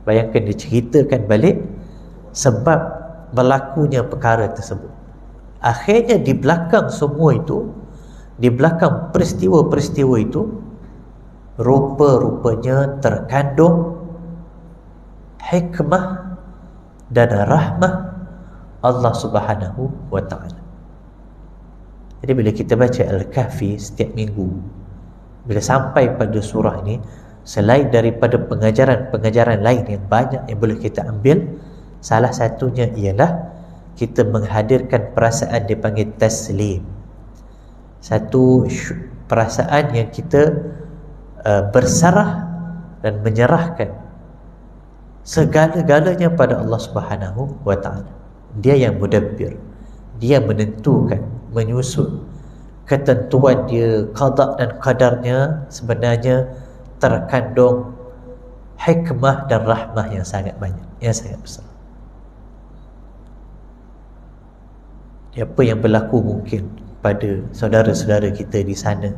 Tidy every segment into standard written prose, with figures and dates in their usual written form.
Bayangkan dia ceritakan balik sebab berlakunya perkara tersebut. Akhirnya di belakang semua itu, di belakang peristiwa-peristiwa itu, rupa-rupanya terkandung hikmah dan rahmah Allah Subhanahu wa ta'ala. Jadi bila kita baca Al-Kahfi setiap minggu, bila sampai pada surah ini, selain daripada pengajaran-pengajaran lain yang banyak yang boleh kita ambil, salah satunya ialah kita menghadirkan perasaan dipanggil taslim. Satu perasaan yang kita bersarah dan menyerahkan segala-galanya pada Allah Subhanahu wa ta'ala. Dia yang mudabbir, dia menentukan, menyusun ketentuan dia, qada dan qadarnya sebenarnya terkandung hikmah dan rahmah yang sangat banyak, yang sangat besar. Apa yang berlaku mungkin pada saudara-saudara kita di sana,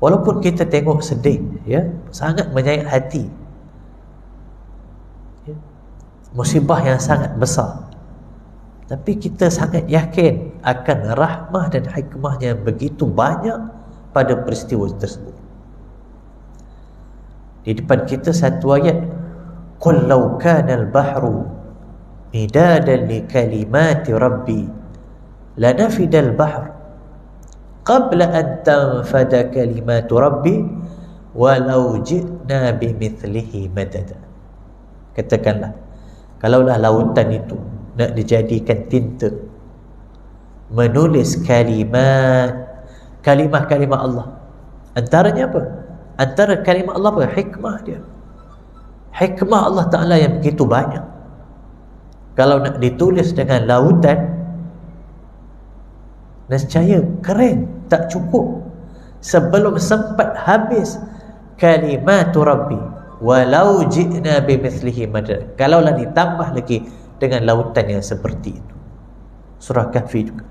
walaupun kita tengok sedih, ya, sangat menyayat hati, ya, musibah yang sangat besar, tapi kita sangat yakin akan rahmah dan hikmahnya yang begitu banyak pada peristiwa tersebut. Di depan kita satu ayat, qul law kana al-bahru midadan li kalimati rabbi lanafida al-bahr qabla an tanfada kalimatu rabbi walau ji'na bimithlihi madada. Katakanlah, kalaulah lautan itu nak dijadikan tinta menulis kalimah-kalimah Allah, antaranya apa? Antara kalimah Allah apa? Hikmah dia, hikmah Allah Ta'ala yang begitu banyak. Kalau nak ditulis dengan lautan, nescaya keren, tak cukup. Sebelum sempat habis kalimatu Rabbi walau ji'na bimithlihi madad, kalaulah ditambah lagi dengan lautan yang seperti itu. Surah Kahfi juga.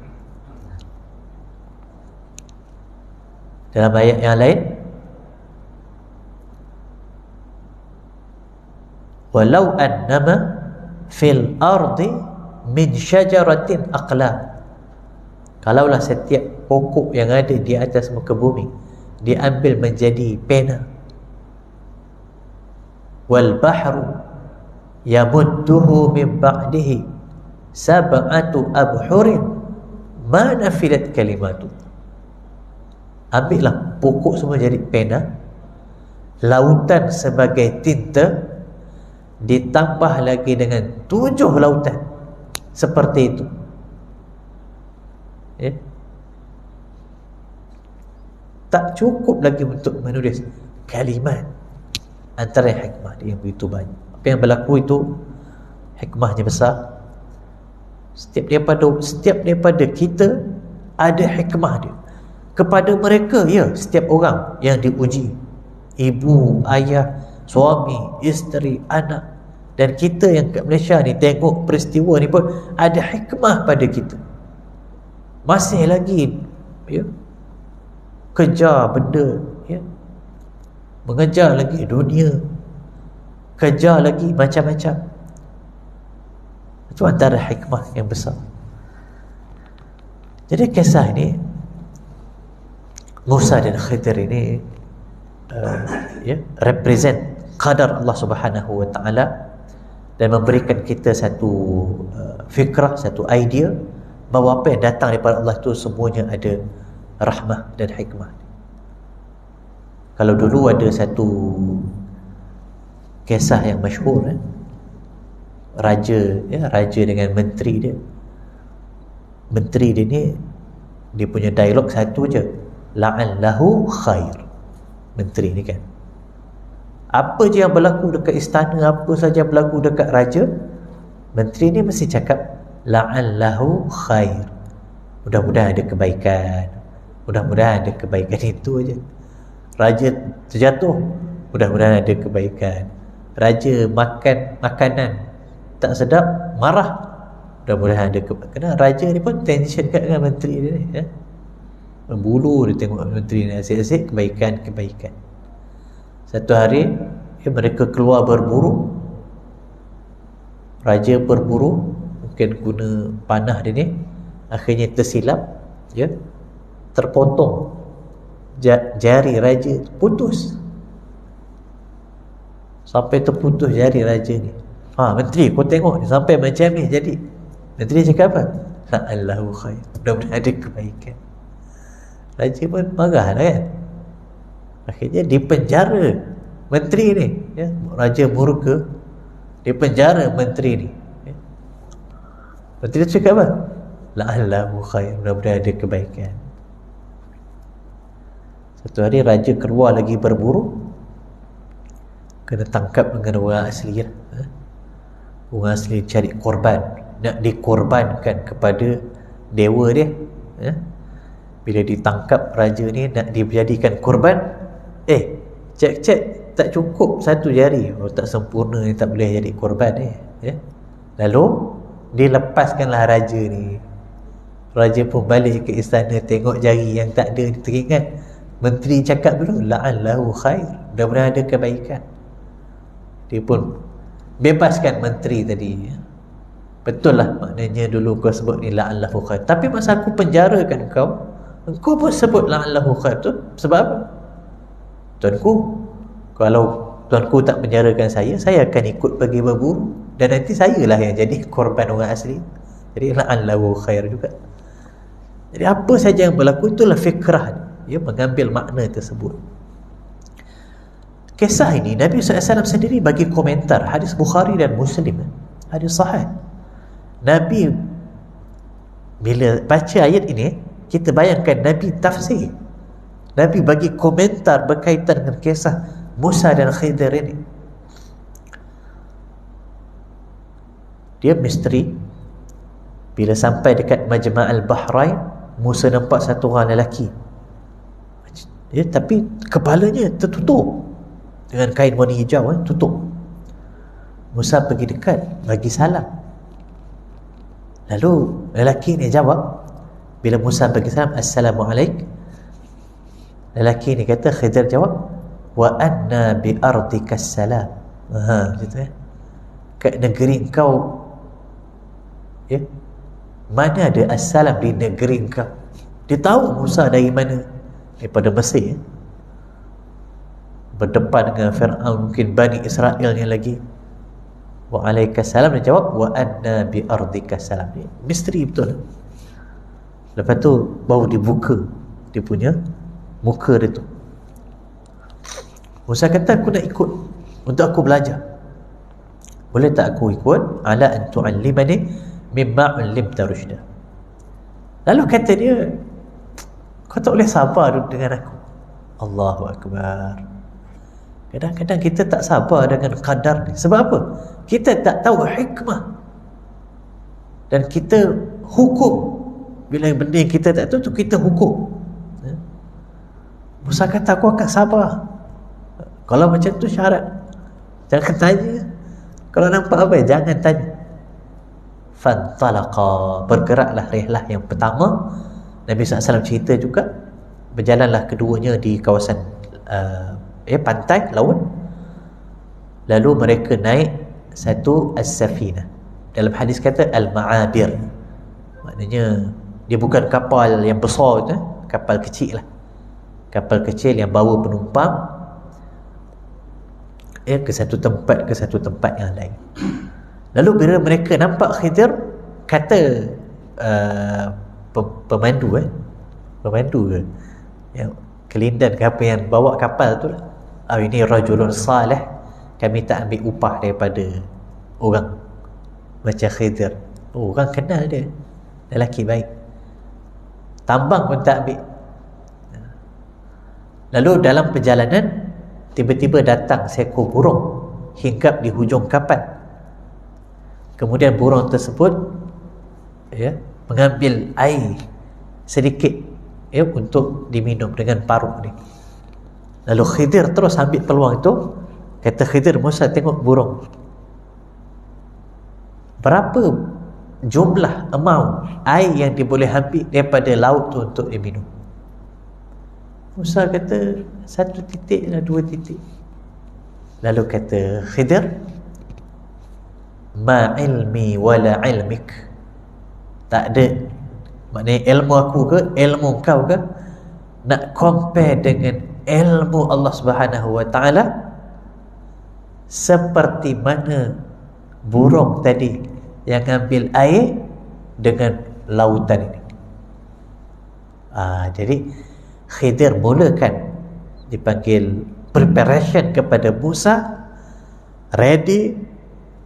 Dalam ayat yang lain, walau annama fil ardi min syajaratin aqlam, kalaulah setiap pokok yang ada di atas muka bumi diambil menjadi pena, wal bahru yamudduhu min ba'dihi sab'atu abhurin ma nafidat kalimatu. Ambillah pokok semua jadi pena, lautan sebagai tinta, ditambah lagi dengan 7 lautan seperti itu, ya? Tak cukup lagi untuk menulis kalimat. Antara hikmah dia yang begitu banyak. Apa yang berlaku itu hikmahnya besar. Setiap daripada kita ada hikmah dia. Kepada mereka, ya, setiap orang yang diuji, ibu, ayah, suami, isteri, anak, dan kita yang kat Malaysia ni tengok peristiwa ni pun ada hikmah pada kita. Masih lagi, ya, kejar benda, ya, mengejar lagi dunia, kejar lagi macam-macam. Itu antara hikmah yang besar. Jadi kisah ini, Musa dan Khidir ini represent qadar Allah Subhanahu wa ta'ala dan memberikan kita satu fikrah, satu idea bahawa apa yang datang daripada Allah itu semuanya ada rahmah dan hikmah. Kalau dulu ada satu kisah yang masyhur, raja dengan menteri dia. Menteri dia ni, dia punya dialog satu je, la'allahu khair. Menteri ni kan, apa je yang berlaku dekat istana, apa saja yang berlaku dekat raja, menteri ni mesti cakap la'allahu khair, mudah-mudahan ada kebaikan, mudah-mudahan ada kebaikan. Itu aja. Raja terjatuh, mudah-mudahan ada kebaikan. Raja makan makanan tak sedap, marah, mudah-mudahan ada kebaikan. Kerana raja ni pun tension kat dengan menteri dia ni, ya? Bulu dia tengok menteri ni asyik-asyik kebaikan. Satu hari mereka keluar berburu. Raja berburu, mungkin guna panah dia ni, akhirnya tersilap, terpotong jari raja, putus sampai terputus jari raja ni. Menteri, kau tengok ni sampai macam ni jadi. Menteri cakap apa? Allahu khair, mudah-mudahan ada kebaikan. Raja pun marah lah kan. Akhirnya dipenjara menteri ni, raja murka, dipenjara menteri ni. Menteri cakap apa? Allahu khair, mudah-mudahan ada kebaikan. Satu hari raja keluar lagi berburu, kena tangkap dengan orang asli. Orang asli cari korban, nak dikorbankan kepada dewa dia. Bila ditangkap raja ni nak dijadikan korban, cek tak cukup satu jari, tak sempurna ni, tak boleh jadi korban ni. Lalu dilepaskanlah raja ni. Raja pun balik ke istana, tengok jari yang tak ada, teringat menteri cakap dulu la'allahu khair, mudah-mudahan ada kebaikan. Dia pun bebaskan menteri tadi. Betul lah, maknanya dulu kau sebut ni la'allahu khair, tapi masa aku penjarakan engkau pun sebut la'allahu khair tu sebab apa? Tuanku, kalau tuanku tak penjarakan saya akan ikut pergi berburu, dan nanti sayalah yang jadi korban orang asli. Jadi la'allahu khair juga. Jadi apa saja yang berlaku, itulah fikrah dia mengambil makna tersebut. Kisah ini Nabi SAW sendiri bagi komentar. Hadis Bukhari dan Muslim, hadis sahih. Nabi bila baca ayat ini, kita bayangkan Nabi tafsir, Nabi bagi komentar berkaitan dengan kisah Musa dan Khidir ini. Dia misteri. Bila sampai dekat Majma'al Bahrain, Musa nampak satu orang lelaki, tapi kepalanya tertutup dengan kain warna hijau, tutup. Musa pergi dekat, bagi salam. Lalu lelaki ni jawab, bila Musa bagi salam, Assalamualaikum, lelaki ni kata, Khidir jawab, wa anna bi ardika salam. Gitu kat negeri engkau, mana ada assalam di negeri engkau. Dia tahu Musa dari mana, daripada Mesir, berdepan dengan Fir'aun, mungkin Bani Israel ni lagi. Wa alaikassalam, dia jawab wa anna bi ardika salam. Misteri betul. Lepas tu baru dibuka dia punya muka dia tu. Musa kata, aku nak ikut untuk aku belajar. Boleh tak aku ikut? Ala an tu'allimani mimma 'allimta rusyda. Lalu kata dia, kau tak boleh sabar duduk dengan aku. Allahu Akbar. Kadang-kadang kita tak sabar dengan qadar ni. Sebab apa? Kita tak tahu hikmah, dan kita hukum. Bila benda yang kita tak tahu tu kita hukum. Musa kata, aku akan sabar. Kalau macam tu syarat, jangan tanya. Kalau nampak apa, jangan tanya. Fantalaqa, bergeraklah rihlah yang pertama. Nabi SAW cerita juga, berjalanlah keduanya di kawasan pantai, laut. Lalu mereka naik satu as-safinah. Dalam hadis kata al-ma'abir, maknanya dia bukan kapal yang besar tu, kapal kecil lah. Kapal kecil yang bawa penumpang ke satu tempat yang lain. Lalu bila mereka nampak Khidir, kata pemandu ke yang kelindan ke apa yang bawa kapal tu, ini rajulun salih, kami tak ambil upah daripada orang macam Khidir. Orang kenal dia, lelaki baik, tambang pun tak ambil. Lalu dalam perjalanan, tiba-tiba datang seekor burung hinggap di hujung kapal. Kemudian burung tersebut mengambil air sedikit untuk diminum dengan paruh ni. Lalu Khidir terus ambil peluang itu. Kata Khidir, Musa tengok burung, berapa jumlah amount air yang dia boleh ambil daripada laut tu untuk diminum. Musa kata 1 titik lah, 2 titik. Lalu kata Khidir, ma ilmi wala ilmik, tak ada, maknanya ilmu aku ke ilmu kau ke nak compare dengan ilmu Allah Subhanahu wa ta'ala, seperti mana burung tadi yang ambil air dengan lautan ini. Jadi Khidir mulakan dipanggil preparation kepada Musa, ready,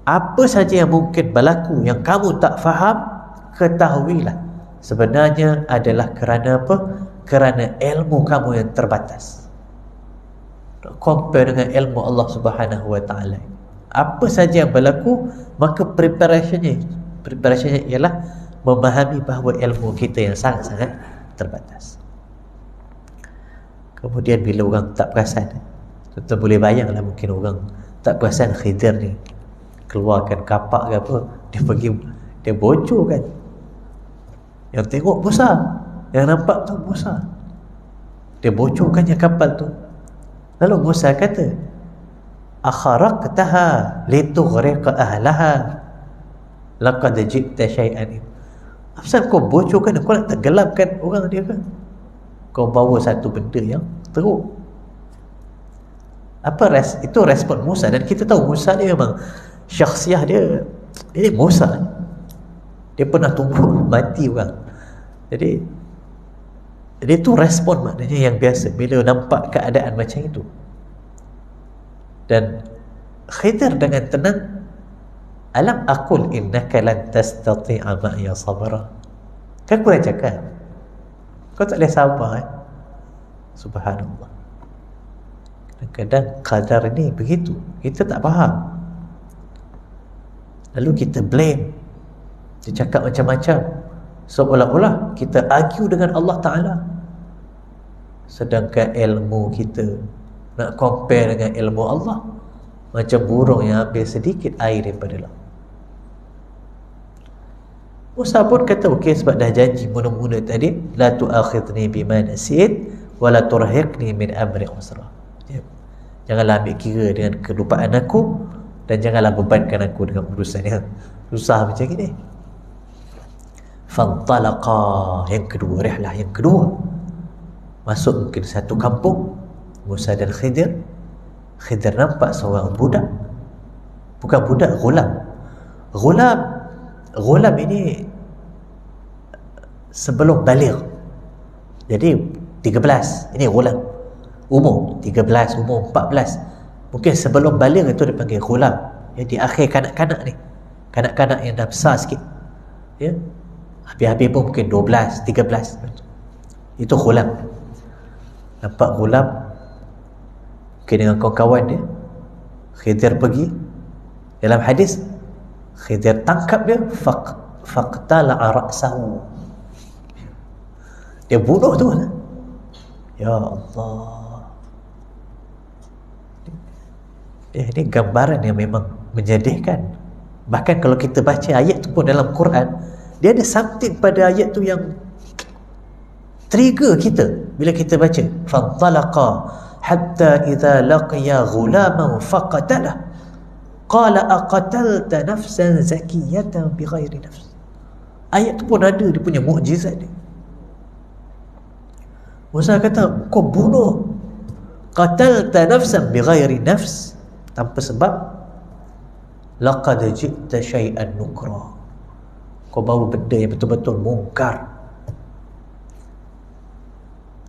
apa saja yang mungkin berlaku yang kamu tak faham, ketahuilah sebenarnya adalah kerana apa? Kerana ilmu kamu yang terbatas. Compare dengan ilmu Allah Subhanahu wa ta'ala. Apa saja yang berlaku, maka preparationnya ialah memahami bahawa ilmu kita yang sangat-sangat terbatas. Kemudian bila orang tak perasan, tuan boleh bayanglah, mungkin orang tak perasan Khidir ni keluarkan kapak ke apa, dia pergi, dia bocorkan. Yang tengok Musa, yang nampak tu Musa, dia bocorkannya kapal tu. Lalu Musa kata, akharaqtaha litughriqa ahlaha laqad ji'ta syai'an. Apasal kau bocorkan, kau nak tenggelamkan orang dia kan? Kau bawa satu benda yang teruk. Itu respon Musa. Dan kita tahu Musa ni memang syakhsiah dia Musa, dia pernah tumbuh mati orang. Jadi itu respon maknanya yang biasa bila nampak keadaan macam itu. Dan Khidir dengan tenang, alam aqul innaka lan tastati'a ma'iya sabra. Kan aku dah cakap kau tak boleh sabar. Subhanallah. Kadang-kadang qadar ni begitu, kita tak faham, lalu kita blame, dia cakap macam-macam, seolah-olah kita argue dengan Allah Ta'ala, sedangkan ilmu kita nak compare dengan ilmu Allah macam burung yang ambil sedikit air daripada laut. Musa pun kata okey, sebab dah janji mula-mula tadi, la tu'akhidni bima nasit wa la turhiqni min amri usra. Janganlah ambil kira dengan kelupaan aku, dan janganlah bebankan aku dengan urusan yang susah macam ni. Fantalaqa, yang kedua, rihlah yang kedua, masuk mungkin satu kampung. Musa dan Khidir nampak seorang budak, bukan budak, Ghulam ini sebelum baligh. Jadi 13, ini ghulam, umur 13, umur 14. Mungkin sebelum baligh itu dipanggil ghulam. Ya, di akhir kanak-kanak ni, kanak-kanak yang dah besar sikit, ya, habis-habis pun mungkin 12, 13. Itu ghulam. Nampak ghulam, mungkin dengan kawan-kawan dia. Khidir pergi, dalam hadis Khidir tangkap dia, faqtala'a ra'sahu, dia bunuh tu. Ya Allah. Ini gambaran yang memang menyedihkan. Bahkan kalau kita baca ayat tu pun dalam Quran, dia ada something pada ayat tu yang trigger kita bila kita baca, fantalaqa hatta idza laqiya ghulaman faqatalah qala aqatalta nafsan zakiyatan bighairi nafs. Ayat tu pun ada dia punya mukjizat dia. Musa kata, kau bunuh, qatalta nafsan bighairi nafs, tanpa sebab, laqad ji'ta syai'an nukra, kau bawa benda yang betul-betul mungkar.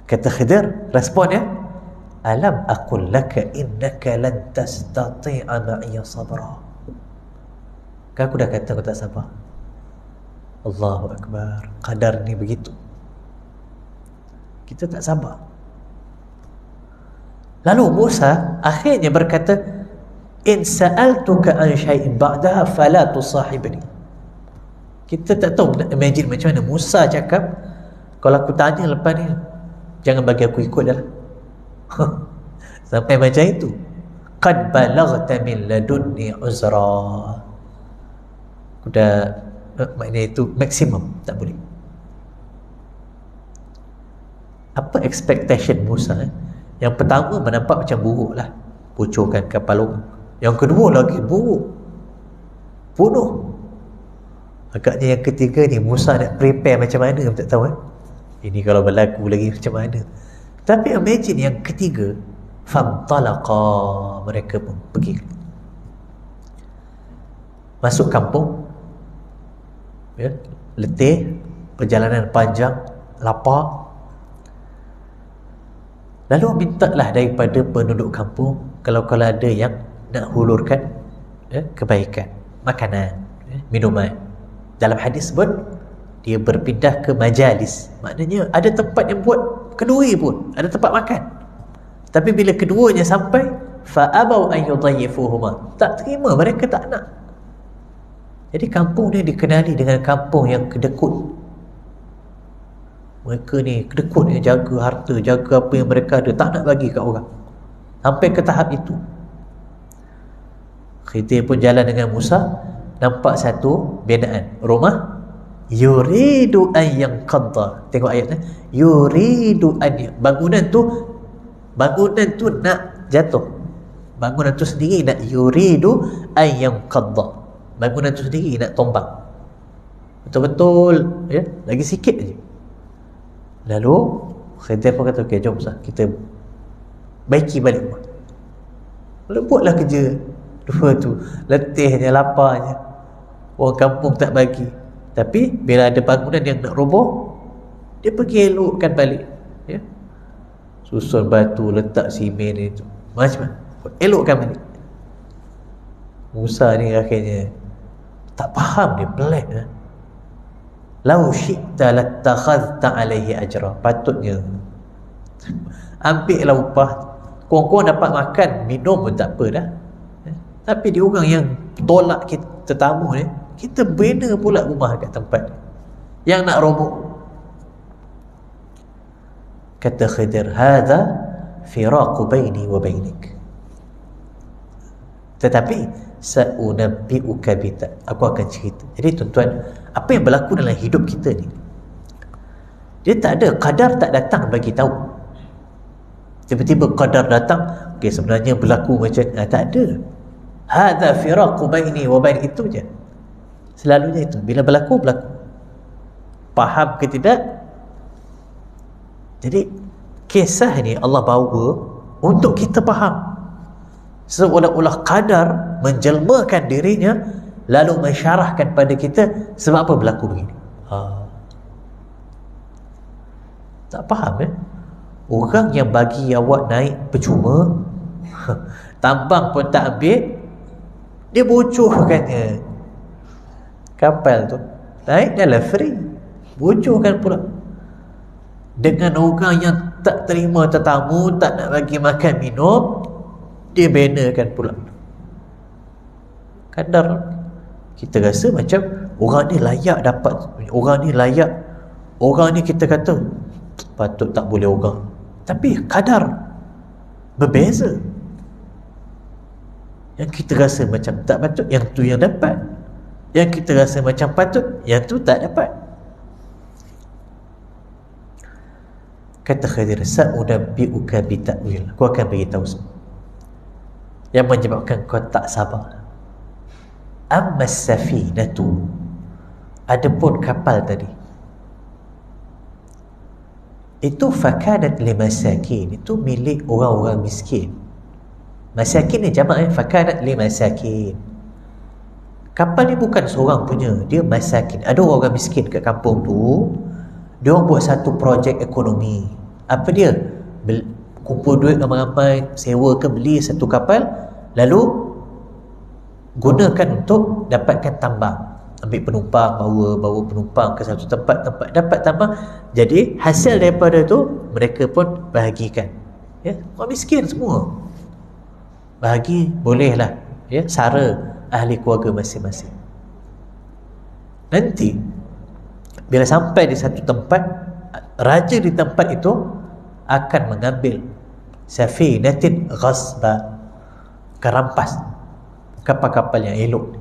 Kata Khidir, responnya, alam aqul laka innaka lan tastati'a ma'iya sabra. Kan aku dah kata kau tak sabar. Allahu Akbar. Qadar ni begitu, kita tak sabar. Lalu Musa akhirnya berkata, in sa'altuka an syai'in ba'daha fala tusahibni. Kita tak tahu, nak imagine macam mana Musa cakap, kalau aku tanya lepas ni, jangan bagi aku ikut dah. Sampai macam itu. Qad balaghta min ladunni uzra. Sudah, maknanya itu maksimum, tak boleh. Apa expectation Musa? Yang pertama menampak macam buruk lah. bocorkan kapal orang. Yang kedua lagi buruk, bunuh. Agaknya yang ketiga ni Musa nak prepare macam mana tak tahu ini kalau berlaku lagi macam mana. Tapi imagine yang ketiga, famtalaqa, mereka pun pergi masuk kampung, ya, letih, perjalanan panjang, lapar. Lalu mintalah daripada penduduk kampung kalau ada yang nak hulurkan, ya, kebaikan, makanan, ya, minuman. Dalam hadis pun dia berpindah ke majalis, maknanya ada tempat yang buat kenduri pun, ada tempat makan. Tapi bila keduanya sampai, fa'abau an yudayyifuhuma, tak terima, mereka tak nak. Jadi kampung ni dikenali dengan kampung yang kedekut. Mereka ni kedekut, yang jaga harta, jaga apa yang mereka ada, tak nak bagi kat orang. Sampai ke tahap itu. Khidir pun jalan dengan Musa, nampak satu binaan rumah, yuridu an yanqadda. Tengok ayatnya, yuridu an, bangunan tu nak jatuh, bangunan tu sendiri nak, yuridu an yanqadda, bangunan tu sendiri nak tumbang betul-betul, ya, lagi sikit aja. Lalu Khidir pun kata, okey, jom Musa, kita baiki balik rumah. Lalu buatlah kerja dua tu, letihnya, laparnya, orang kampung tak bagi. Tapi bila ada bangunan yang nak roboh, dia pergi elokkan balik, ya, susun batu, letak simen itu, macam elokkan balik. Musa ni akhirnya tak faham, dia pelik, ya? Lau syi'ta lattakhadhta alaihi ajra, patutnya ambil lah upah, korang dapat makan minum pun tak apa dah, ya? Tapi dia orang yang tolak kita, tetamu ni, kita bina pula rumah kat tempat yang nak roboh. Kata Khidir, hadha firaqu baini wa bainik, tetapi sa'unabbi'uka bita, aku akan cerita. Jadi tuan-tuan, apa yang berlaku dalam hidup kita ni, dia tak ada, qadar tak datang bagi tahu. Tiba-tiba qadar datang, okey, sebenarnya berlaku macam tak ada. Hadha firaqu baini wa bain, itu je. Selalunya itu, bila berlaku, berlaku. Faham ke tidak? Jadi kisah ni Allah bawa untuk kita faham, seolah-olah qadar menjelmakan dirinya lalu mensyarahkan pada kita sebab apa berlaku begini. Tak faham, ya? Orang yang bagi awak naik percuma, tambang pun tak ambil, dia bocorkannya kapal tu, naik dalam free, bocorkan pula. Dengan orang yang tak terima tetamu, tak nak bagi makan minum, dia banakan pula. Kadar kita rasa macam orang ni layak dapat, orang ni layak, orang ni kita kata patut, tak boleh orang. Tapi kadar berbeza. Yang kita rasa macam tak patut, yang tu yang dapat. Yang kita rasa macam patut, yang tu tak dapat. Kata Khidir, sa'unabbi'uka bita'wil, aku akan beritahu semua yang menyebabkan kau tak sabar. Amma safinatu, adapun kapal tadi, itu fakanat limasakin, itu milik orang-orang miskin. Masakin ni jamak, fakanat limasakin. Kapal ni bukan seorang punya, dia masakin. Ada orang miskin kat kampung tu, dia orang buat satu projek ekonomi. Apa dia? Kumpul duit ramai-ramai, sewa ke beli satu kapal, lalu gunakan untuk dapatkan tambang, ambil penumpang, bawa penumpang ke satu tempat, dapat tambang. Jadi hasil daripada tu mereka pun bahagikan, ya, orang miskin semua bahagi, bolehlah, ya, sara ahli keluarga masing-masing. Nanti bila sampai di satu tempat, raja di tempat itu akan mengambil safinatin ghasba, kerampas kapal-kapal yang elok.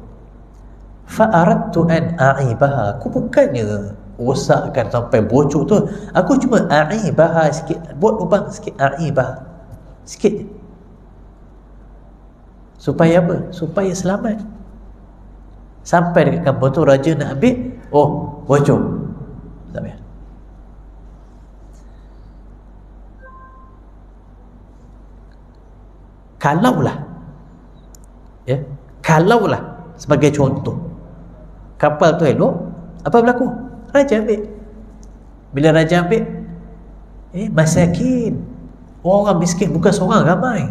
Fa'aradtu an a'ibaha, aku bukannya rosakkan sampai bocor tu, aku cuma a'ibaha sikit, buat lubang sikit, a'ibaha sikit. Supaya apa? Supaya selamat. Sampai dekat kampung tu, raja nak ambil, oh, bocor. Tak payah. Kalaulah sebagai contoh kapal tu elok, apa berlaku? Raja ambil. Bila raja ambil, masakin, orang miskin, bukan seorang, ramai,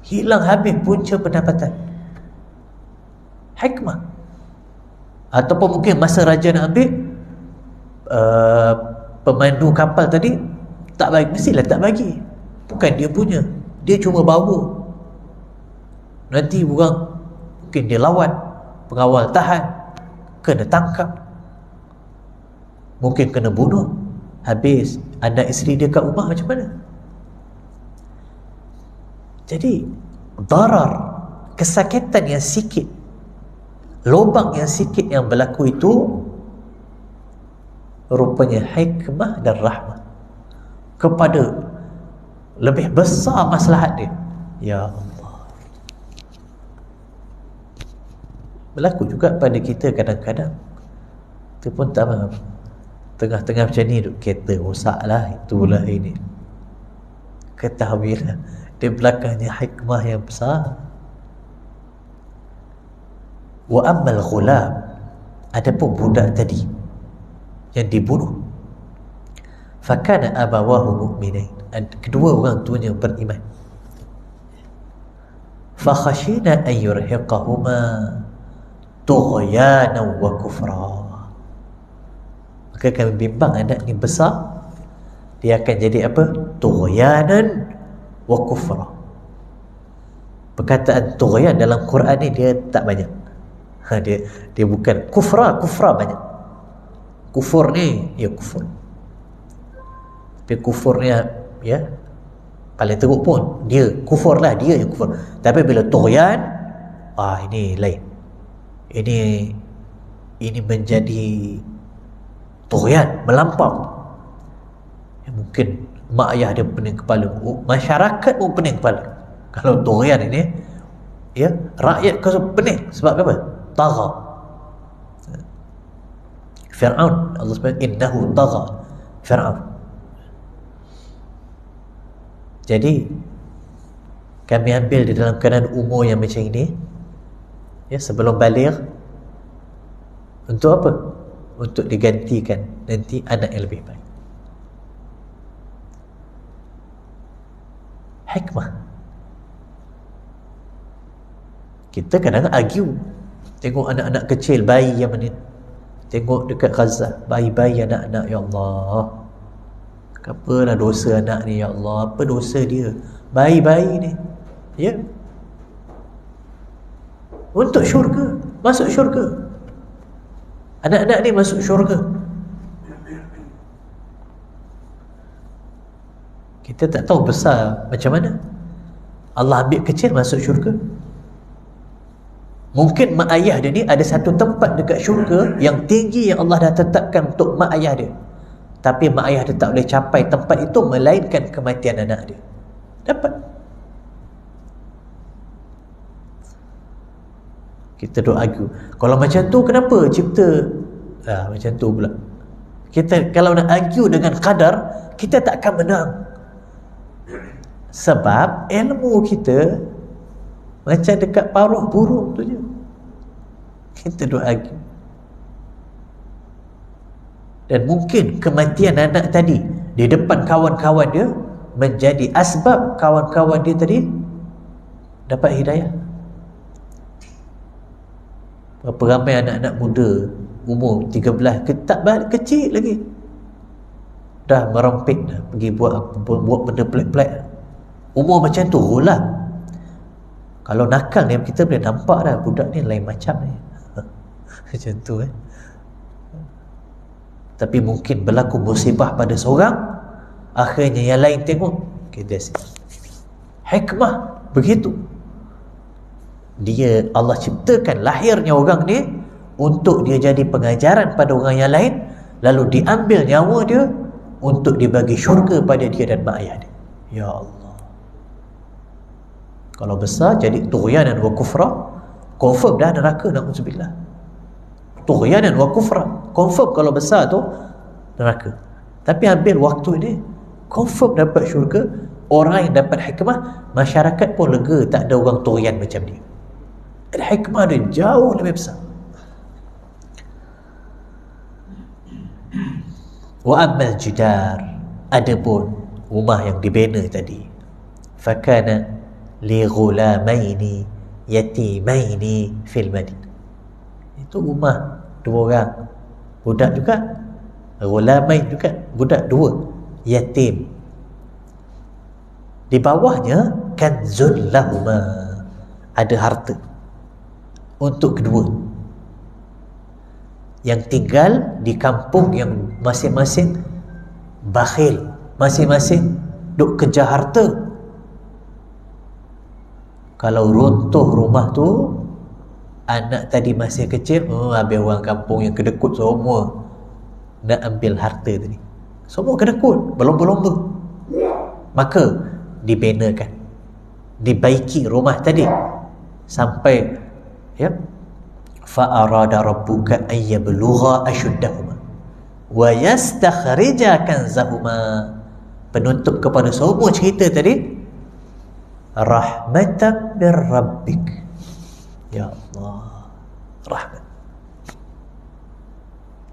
hilang habis punca pendapatan. Hikmah. Ataupun mungkin masa raja nak ambil, pemandu kapal tadi tak bagi, mestilah tak bagi, bukan dia punya, dia cuma bawa. Nanti orang mungkin dia lawan, pengawal tahan, kena tangkap, mungkin kena bunuh, habis anak isteri dia kat rumah macam mana? Jadi darar, kesakitan yang sikit, lubang yang sikit yang berlaku itu rupanya hikmah dan rahmah kepada lebih besar maslahat dia. Ya Allah. Berlaku juga pada kita kadang-kadang, kita pun tak faham, tengah-tengah macam ni duk kereta rosak lah, itulah ini, ketahuilah di belakangnya hikmah yang besar. Wa ammal ghulam, adapun budak tadi yang dibunuh, fakana abawahu mu'minain, kedua orang tuanya beriman, fa khashina an yurhiqahuma tughyana wa kufra, maka kami bimbang anak ni besar dia akan jadi apa? Tughyanan wa kufra. Perkataan tughyan dalam Quran ni dia tak banyak. Dia bukan kufra banyak. Kufur ni ya kufur, tapi kufur ni ya paling teruk pun dia kufur lah, dia yang kufur. Tapi bila tughyan, ini lain. Ini menjadi tughyan, melampau. Mungkin mak ayah dia pening kepala, masyarakat pun pening kepala kalau tughyan ini, ya, rakyat kau pening. Sebab apa? Tagha. Fir'aun, Allah sebut innahu tagha, Fir'aun. Jadi kami ambil di dalam keadaan umur yang macam ini, ya, sebelum baligh, untuk apa? Untuk digantikan nanti anak yang lebih baik. Hikmah. Kita kadang-kadang argue, tengok anak-anak kecil, bayi yang mana, tengok dekat Gaza, bayi-bayi anak-anak, ya Allah, apalah dosa anak ni, ya Allah, apa dosa dia, bayi-bayi ni, ya, untuk syurga, masuk syurga, anak-anak ni masuk syurga. Kita tak tahu besar macam mana, Allah ambil kecil masuk syurga. Mungkin mak ayah dia ni ada satu tempat dekat syurga yang tinggi yang Allah dah tetapkan untuk mak ayah dia, tapi mak ayah dia tak boleh capai tempat itu melainkan kematian anak dia. Dapat. Kita duk argue, kalau macam tu kenapa cipta macam tu pula. Kita kalau nak argue dengan qadar, kita tak akan menang. Sebab ilmu kita macam dekat paruh burung tu je. Kita duk argue. Dan mungkin kematian anak tadi di depan kawan-kawan dia menjadi asbab kawan-kawan dia tadi dapat hidayah. Berapa ramai anak-anak muda umur 13 kecil lagi dah merempit, dah pergi buat benda pelik-pelik. Umur macam tu gulam. Kalau nakal ni kita boleh nampak dah budak ni lain macam ni. Macam tu Tapi mungkin berlaku musibah pada seorang, akhirnya yang lain tengok, that's it. Hikmah begitu. Dia, Allah ciptakan lahirnya orang ni untuk dia jadi pengajaran pada orang yang lain, lalu diambil nyawa dia untuk dibagi syurga pada dia dan mak ayah dia. Ya Allah. Kalau besar jadi tughyanan wa kufra, confirm dah neraka, na'udzubillah. Tughyanan wa kufra, confirm kalau besar tu neraka. Tapi ambil waktu ini, confirm dapat syurga, orang yang dapat hikmah, masyarakat pun lega, tak ada orang tughyan macam dia. Hikmah dia jauh lebih besar. Wa ammal jidar, adapun rumah yang dibina tadi, fakana li ghulamaini yatimaini fil madinah. Itu rumah dua orang budak juga, ghulamain juga, budak dua yatim. Di bawahnya kanzun lahuma, ada harta untuk kedua yang tinggal di kampung yang masing-masing bakhil, masing-masing duk kejar harta. Kalau runtuh rumah tu, anak tadi masih kecil, habis orang kampung yang kedekut semua nak ambil harta tadi, semua kedekut, berlomba-lomba. Maka dibinakan, dibaiki rumah tadi sampai ya, fa arada rabbuka ay yablugha ashuddahuma wa yastakhrija kanzahuma. Penutup kepada semua cerita tadi, rahmatan min rabbik. Ya Allah, rahmat.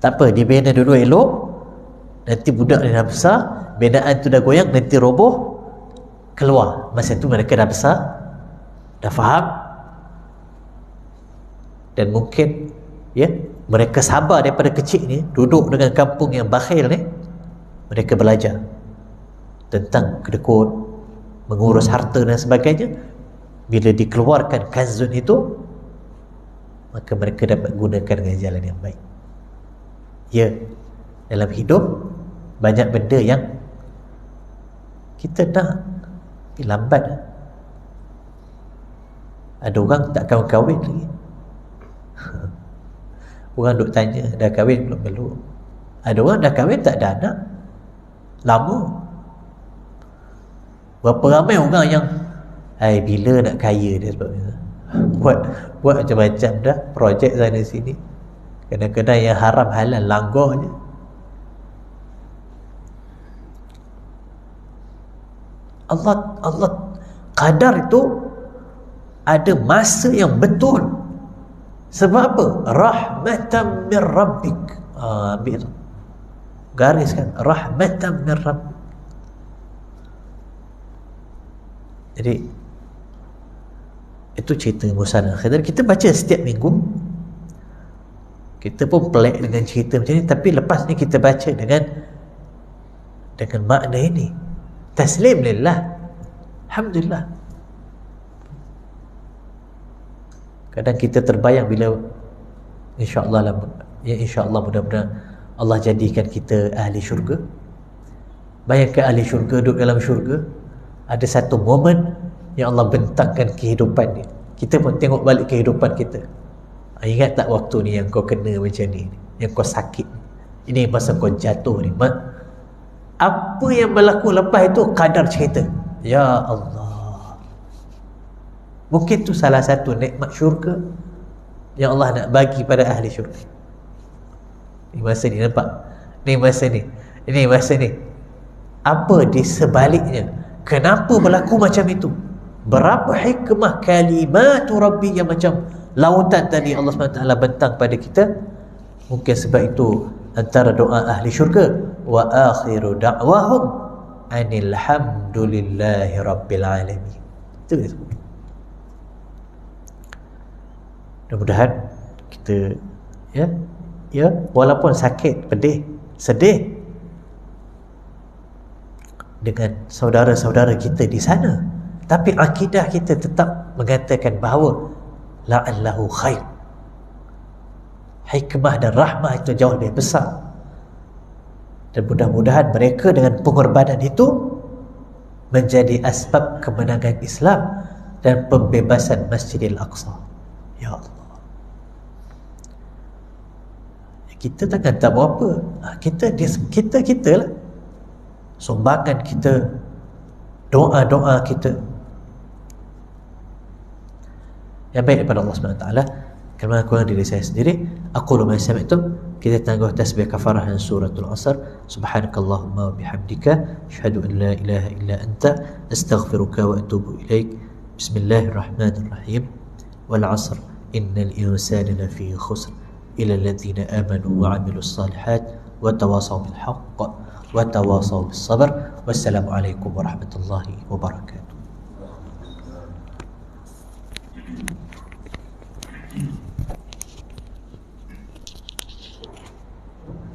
Tak apa, dibina dulu elok, nanti budak ni dah besar, binaan tu dah goyang, nanti roboh, keluar. Masa tu mereka dah besar, dah faham, dan mungkin ya, mereka sabar daripada kecil ni duduk dengan kampung yang bakhil ni, mereka belajar tentang kedekut, mengurus harta dan sebagainya. Bila dikeluarkan kanzun itu, maka mereka dapat gunakan dengan jalan yang baik. Ya, dalam hidup banyak benda yang kita nak tapi lambat. Ada orang tak kahwin lagi. Orang duk tanya, dah kahwin belum? Ada orang dah kahwin tak ada anak, lama. Berapa ramai orang yang bila nak kaya dia sebabnya buat macam-macam dah, projek sana sini, kadang-kadang yang haram halal langgar je. Allah qadar itu ada masa yang betul. Sebab apa? Rahmatan min rabbik. Ambil gariskan, rahmatan min rabbik. Jadi itu cerita Musa dan Khidir. Kita baca setiap minggu, kita pun pelik dengan cerita macam ni, tapi lepas ni kita baca dengan makna ini. Taslim lillah, alhamdulillah. Kadang kita terbayang bila insya-Allah mudah-mudahan Allah jadikan kita ahli syurga. Bayangkan ahli syurga duduk dalam syurga, ada satu momen yang Allah bentangkan kehidupan dia. Kita pun tengok balik kehidupan kita. Ingat tak waktu ni yang kau kena macam ni, yang kau sakit, ini masa kau jatuh ni. Apa yang berlaku lepas itu kadar cerita. Ya Allah, mungkin tu salah satu nikmat syurga yang Allah nak bagi pada ahli syurga. Ni masa ni, nampak? Ni masa ni, ini masa ni. Apa di sebaliknya? Kenapa berlaku macam itu? Berapa hikmah kalimatu Rabbi yang macam lautan tadi Allah SWT bentang pada kita. Mungkin sebab itu antara doa ahli syurga, wa akhiru da'wahum anil hamdulillahi rabbil alamin. Itu. Mudah-mudahan kita ya walaupun sakit, pedih, sedih dengan saudara-saudara kita di sana, tapi akidah kita tetap mengatakan bahawa la'allahu khair. Hikmah dan rahmah itu jauh lebih besar. Dan mudah-mudahan mereka dengan pengorbanan itu menjadi asbab kemenangan Islam dan pembebasan Masjidil Aqsa. Ya Allah. Kita takkan tak buat apa. Kita lah. Sumbangan kita, doa-doa kita, yang baik daripada Allah SWT. Kerana kurang diri saya sendiri, aqulu ma sami'tum, kita tangguh tasbih kafarah dan suratul asr. Subhanakallahumma wa bihamdika asyhadu an la ilaha illa anta astaghfiruka wa atubu ilaik. Bismillahirrahmanirrahim. Wal 'asr innal insana lafi khusr illa alladhina amanu wa 'amilus salihat wa tawasaw bil haqq wa tawasaw bis sabr. Wassalamu alaikum warahmatullahi wabarakatuh.